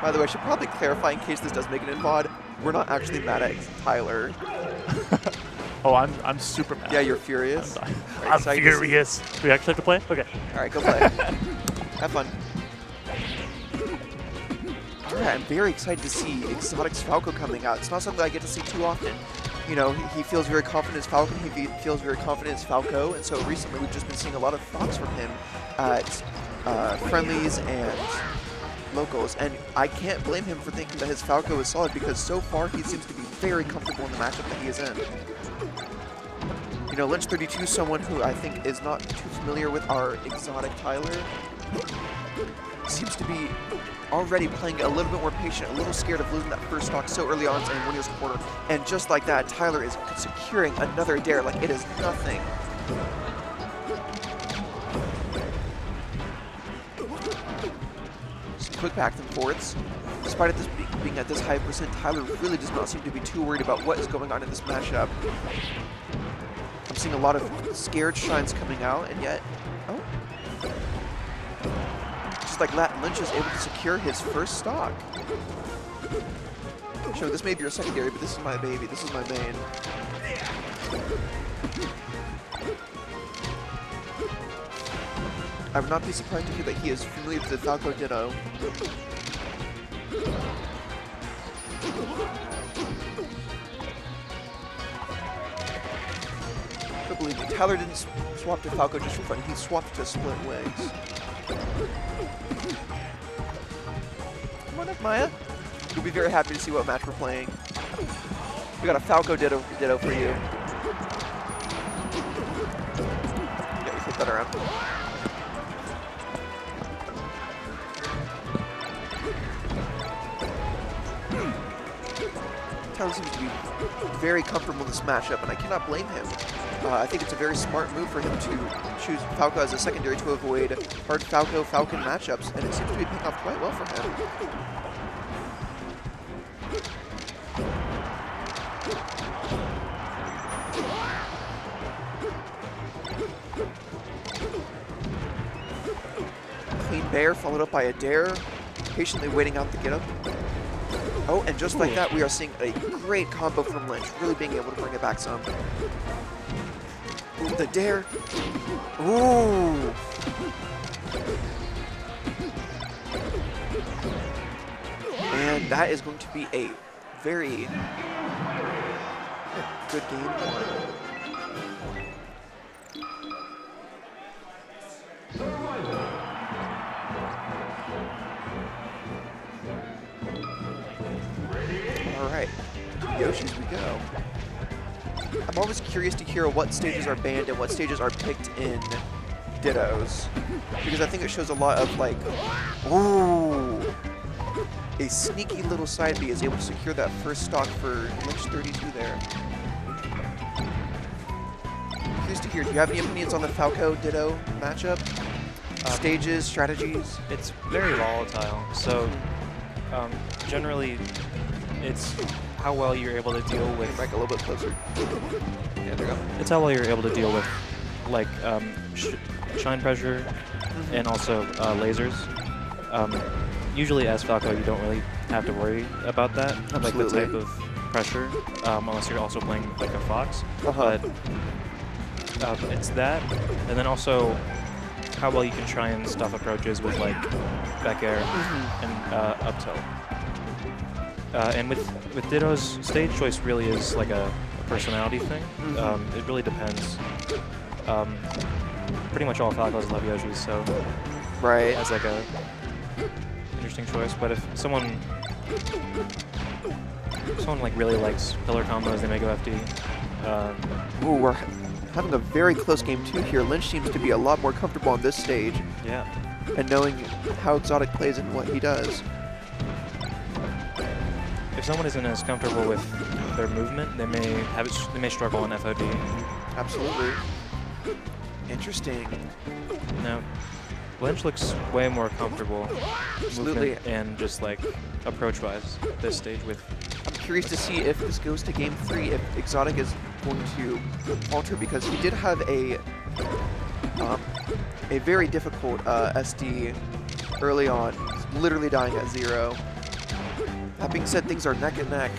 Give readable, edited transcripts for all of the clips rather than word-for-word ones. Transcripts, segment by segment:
By the way, I should probably clarify in case this does make it in VOD, we're not actually mad at Tyler. Oh, I'm super mad. Yeah, you're furious? I'm furious. Do we actually have to play? Okay. Alright, go play. Have fun. Alright, I'm very excited to see Exotic's Falco coming out. It's not something I get to see too often. You know, he feels very confident as Falcon, he feels very confident as Falco, and so recently we've just been seeing a lot of Fox from him at friendlies and locals, and I can't blame him for thinking that his Falco is solid because so far he seems to be very comfortable in the matchup that he is in. You know, Lench32 is someone who I think is not too familiar with our exotic Tyler. Seems to be already playing a little bit more patient, a little scared of losing that first stock so early on in Winner's Quarter. And just like that, Tyler is securing another dare like it is nothing. Some quick back and forths. Despite this being at this high percent, Tyler really does not seem to be too worried about what is going on in this matchup. I'm seeing a lot of scared shines coming out, and yet, oh. Just like that, Lynch is able to secure his first stock. Sure, this may be your secondary, but this is my baby. This is my main. I would not be surprised to hear that he is familiar with the Falco Ditto. But believe me, Tyler didn't swap to Falco just for fun. He swapped to Split Wings. Come on up, Maya. You'll be very happy to see what match we're playing. We got a Falco Ditto for you. Yeah, you flip that around. Tyler seems to be very comfortable in this matchup, and I cannot blame him. I think it's a very smart move for him to choose Falco as a secondary to avoid hard Falco-Falcon matchups, and it seems to be paying off quite well for him. Clean Bear followed up by a Dare, patiently waiting out the get-up. Oh, and just like that, we are seeing a great combo from Lynch, really being able to bring it back some. Ooh, the Dare. Ooh. And that is going to be a very good game one. Alright, Yoshi's we go. I'm always curious to hear what stages are banned and what stages are picked in Dittos, because I think it shows a lot of like, ooh, a sneaky little side B is able to secure that first stock for Lench32 there. Curious to hear, do you have any opinions on the Falco Ditto matchup? Stages, strategies? It's very volatile, so generally it's how well you're able to deal with. Mic a little bit closer. Yeah, there you go. It's how well you're able to deal with, like shine pressure and also lasers. Usually, as Falco, you don't really have to worry about that, like the type of pressure, unless you're also playing like a Fox. But it's that, and then also how well you can try and stuff approaches with like back air and up tilt. And with Ditto's, stage choice really is like a personality thing. It really depends. Pretty much all Falcos love Yoshis, so right, as like a interesting choice. But if someone like really likes pillar combos, they may go FD. Ooh, we're having a very close game too here. Lynch seems to be a lot more comfortable on this stage. Yeah. And knowing how Exotic plays and what he does. If someone isn't as comfortable with their movement, they may struggle on FOD. Absolutely. Interesting. Now, Lynch looks way more comfortable movement and just like approach-wise this stage with. I'm curious to see if this goes to game 3, if Exotic is going to alter, because he did have a very difficult SD early on, literally dying at 0. That being said, things are neck and neck.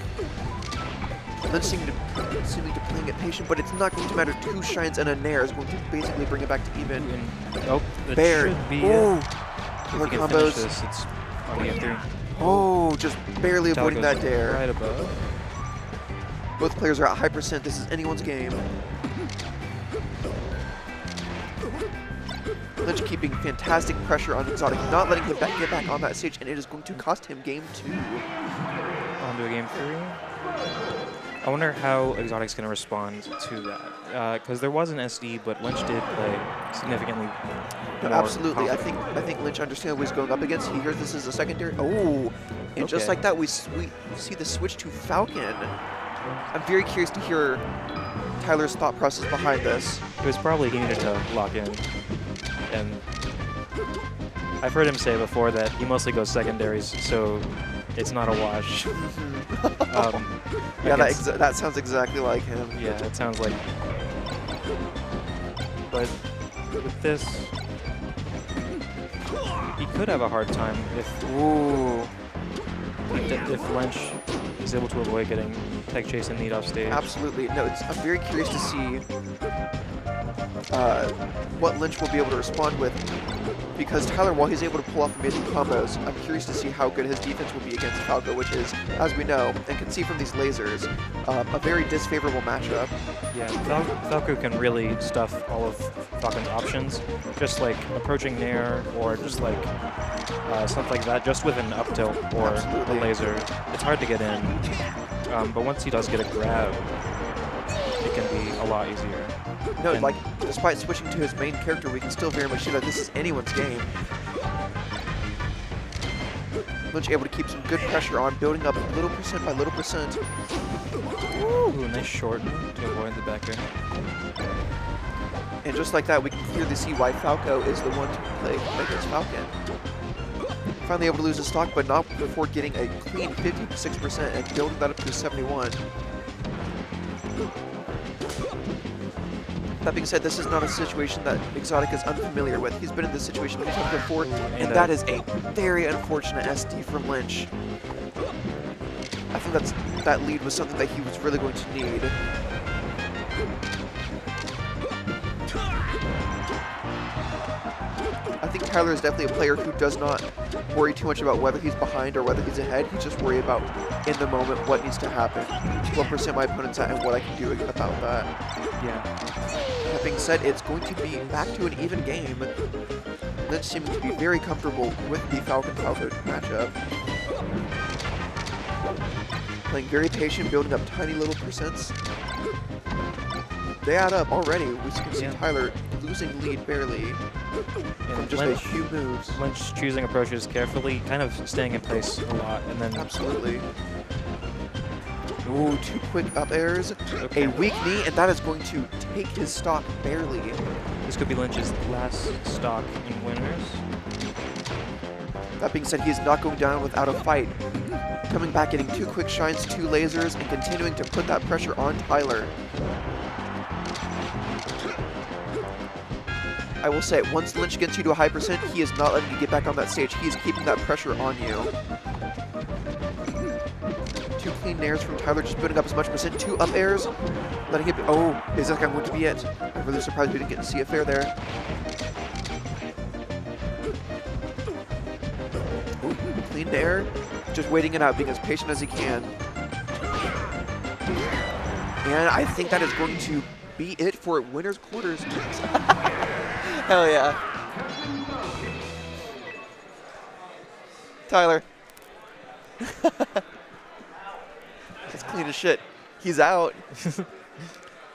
Lench seeming to playing it patient, but it's not going to matter. 2 shines and a nair is going to basically bring it back to even. Oh, that Baird. should be Oh, if more you can combos. finish this, it's on the F3. Oh, just barely avoiding that Falco's dare. right above. Both players are at high percent. This is anyone's game. Lench keeping fantastic pressure on Exotic, not letting him get back on that stage, and it is going to cost him game 2. On to game 3. I wonder how Exotic's going to respond to that. Because there was an SD, but Lench did play significantly No, more absolutely. I confident. think Lench understands what he's going up against. He hears this is a secondary. Oh, and just Okay. like that, we see the switch to Falcon. I'm very curious to hear Tyler's thought process behind this. It was probably he needed to lock in. And I've heard him say before that he mostly goes secondaries, so it's not a wash. Yeah, against- that sounds exactly like him. Yeah, it sounds like. But with this, he could have a hard time if Lench is able to avoid getting tech chase and need off stage. Absolutely. No, I'm very curious to see what Lench will be able to respond with, because Tyler, while he's able to pull off amazing combos, I'm curious to see how good his defense will be against Falco, which is, as we know, and can see from these lasers, a very disfavorable matchup. Yeah, Falco can really stuff all of Falcon's options, just like approaching Nair or just like stuff like that, just with an up tilt or Absolutely. a laser. It's hard to get in, but once he does get a grab, it can be a lot easier. No, And- like, despite switching to his main character, we can still very much see that this is anyone's game. Lench able to keep some good pressure on, building up little percent by little percent. Ooh, nice shorten to avoid the back air. And just like that, we can clearly see why Falco is the one to play against Falcon. Finally able to lose his stock, but not before getting a clean 56% and building that up to 71. That being said, this is not a situation that Exotic is unfamiliar with. He's been in this situation many times before, and that is a very unfortunate SD from Lench. I think that lead was something that he was really going to need. I think Tyler is definitely a player who does not worry too much about whether he's behind or whether he's ahead. He's just worried about, in the moment, what needs to happen, what percent my opponent's at, and what I can do about that. Yeah. That being said, it's going to be back to an even game. Lench seeming to be very comfortable with the Falcon-Falco matchup. Playing very patient, building up tiny little percents. They add up already. We can see Yeah. Tyler losing lead barely from just a few moves. Lench choosing approaches carefully, kind of staying in place a lot, and then Absolutely. Ooh, 2 quick up airs, Okay. a weak knee, and that is going to take his stock barely. This could be Lench's last stock in winners. That being said, he is not going down without a fight. Coming back, getting 2 quick shines, 2 lasers, and continuing to put that pressure on Tyler. I will say, once Lench gets you to a high percent, he is not letting you get back on that stage. He is keeping that pressure on you. 2 clean nairs from Tyler, just building up as much percent. 2 up airs, letting it be. Oh, is that going to be it? I'm really surprised we didn't get to see a fair there. Ooh, clean nair, just waiting it out, being as patient as he can. And I think that is going to be it for winners quarters. Hell yeah. Tyler. It's clean as shit. He's out.